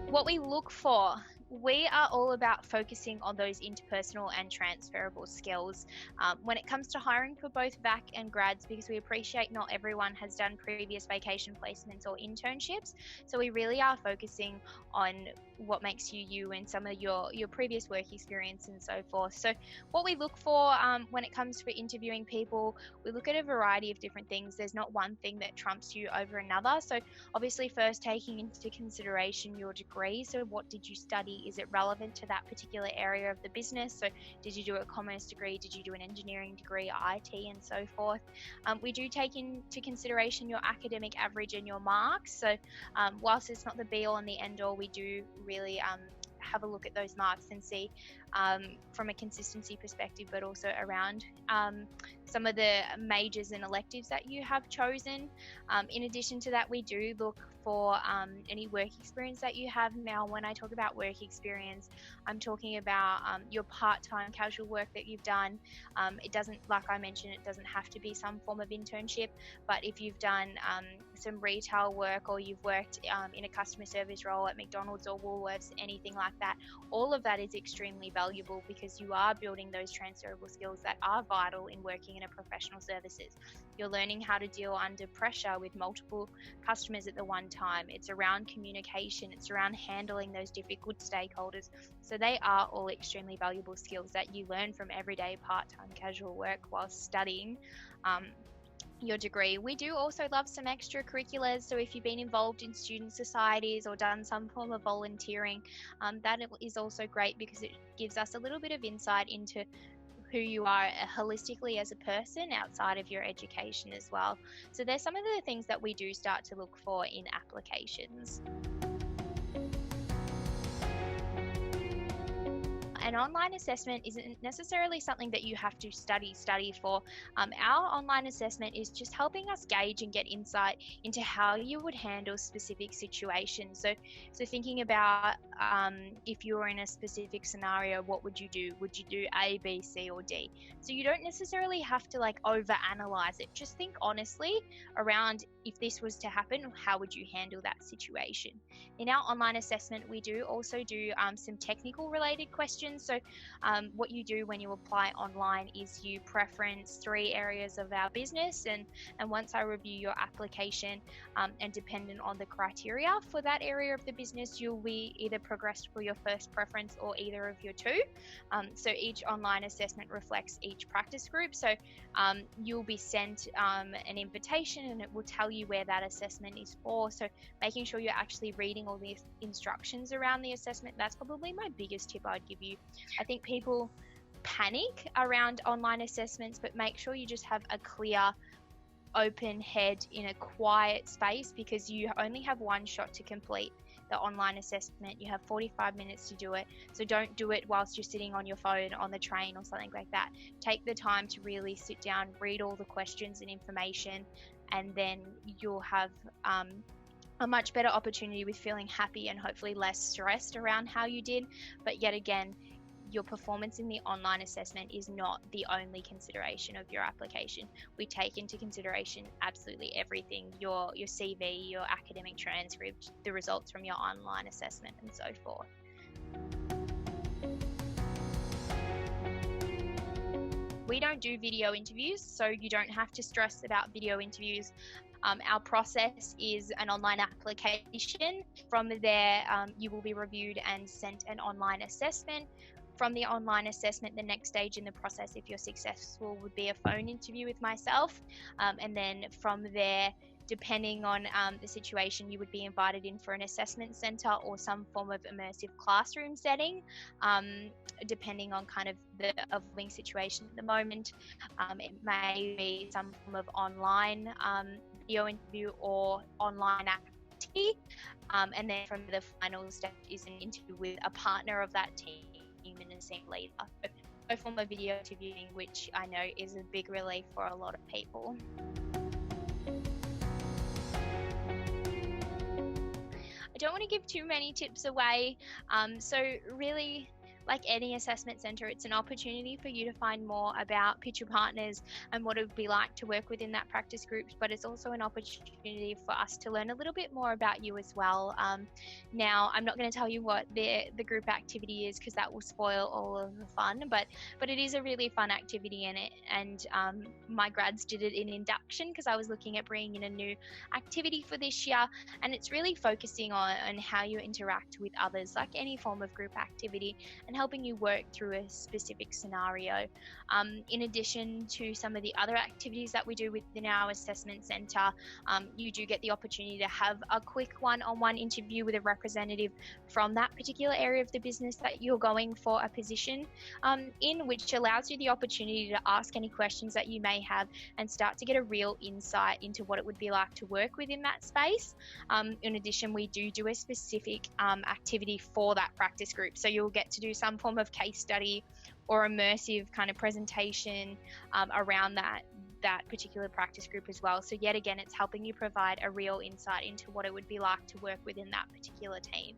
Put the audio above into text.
What we look for, we are all about focusing on those interpersonal and transferable skills when it comes to hiring for both VAC and grads, because we appreciate not everyone has done previous vacation placements or internships. So we really are focusing on what makes you you and some of your previous work experience and so forth. So what we look for when it comes for interviewing people, we look at a variety of different things. There's not one thing that trumps you over another. So obviously first taking into consideration your degree. So what did you study? Is it relevant to that particular area of the business? So did you do a commerce degree? Did you do an engineering degree, IT, and so forth? We do take into consideration your academic average and your marks. So whilst it's not the be all and the end all, we do really have a look at those marks and see from a consistency perspective, but also around some of the majors and electives that you have chosen. In addition to that, we do look for any work experience that you have. Now, when I talk about work experience, I'm talking about your part-time casual work that you've done. It doesn't, like I mentioned, it doesn't have to be some form of internship, but if you've done some retail work, or you've worked in a customer service role at McDonald's or Woolworths, anything like that, all of that is extremely valuable, because you are building those transferable skills that are vital in working in a professional services. You're learning how to deal under pressure with multiple customers at the one time. It's around communication. It's around handling those difficult stakeholders. So they are all extremely valuable skills that you learn from everyday part-time casual work while studying your degree. We do also love some extracurriculars. So if you've been involved in student societies or done some form of volunteering, that is also great, because it gives us a little bit of insight into who you are holistically as a person outside of your education as well. So there's some of the things that we do start to look for in applications. An online assessment isn't necessarily something that you have to study for. Our online assessment is just helping us gauge and get insight into how you would handle specific situations. So thinking about if you were in a specific scenario, what would you do? Would you do A, B, C, or D? So you don't necessarily have to overanalyze it. Just think honestly around, if this was to happen, how would you handle that situation? In our online assessment, we do also do some technical related questions. So what you do when you apply online is you preference 3 areas of our business, and once I review your application and dependent on the criteria for that area of the business, you'll be either progressed for your first preference or either of your 2. So each online assessment reflects each practice group. So you'll be sent an invitation, and it will tell you where that assessment is for. So making sure you're actually reading all the instructions around the assessment, that's probably my biggest tip I'd give you. I think people panic around online assessments, but make sure you just have a clear, open head in a quiet space, because you only have one shot to complete the online assessment. You have 45 minutes to do it. So don't do it whilst you're sitting on your phone on the train or something like that. Take the time to really sit down, read all the questions and information, and then you'll have a much better opportunity with feeling happy and hopefully less stressed around how you did. But yet again, your performance in the online assessment is not the only consideration of your application. We take into consideration absolutely everything, your CV, your academic transcript, the results from your online assessment, and so forth. We don't do video interviews, so you don't have to stress about video interviews. Our process is an online application. From there, you will be reviewed and sent an online assessment. From the online assessment, the next stage in the process, if you're successful, would be a phone interview with myself. And then from there, depending on the situation, you would be invited in for an assessment center or some form of immersive classroom setting, depending on kind of the evolving situation at the moment. It may be some form of online video interview or online activity. And then from the final stage is an interview with a partner of that team and a team leader. So no form of video interviewing, which I know is a big relief for a lot of people. I don't want to give too many tips away. So really, like any assessment centre, it's an opportunity for you to find more about Pitcher Partners and what it would be like to work within that practice group, but it's also an opportunity for us to learn a little bit more about you as well. Now, I'm not going to tell you what the group activity is because that will spoil all of the fun, but it is a really fun activity in it, and my grads did it in induction because I was looking at bringing in a new activity for this year, and it's really focusing on how you interact with others, like any form of group activity, and helping you work through a specific scenario. In addition to some of the other activities that we do within our assessment centre, you do get the opportunity to have a quick one-on-one interview with a representative from that particular area of the business that you're going for a position in, which allows you the opportunity to ask any questions that you may have and start to get a real insight into what it would be like to work within that space. In addition, we do a specific activity for that practice group. So you'll get to do some form of case study or immersive kind of presentation around that particular practice group as well. So yet again, it's helping you provide a real insight into what it would be like to work within that particular team.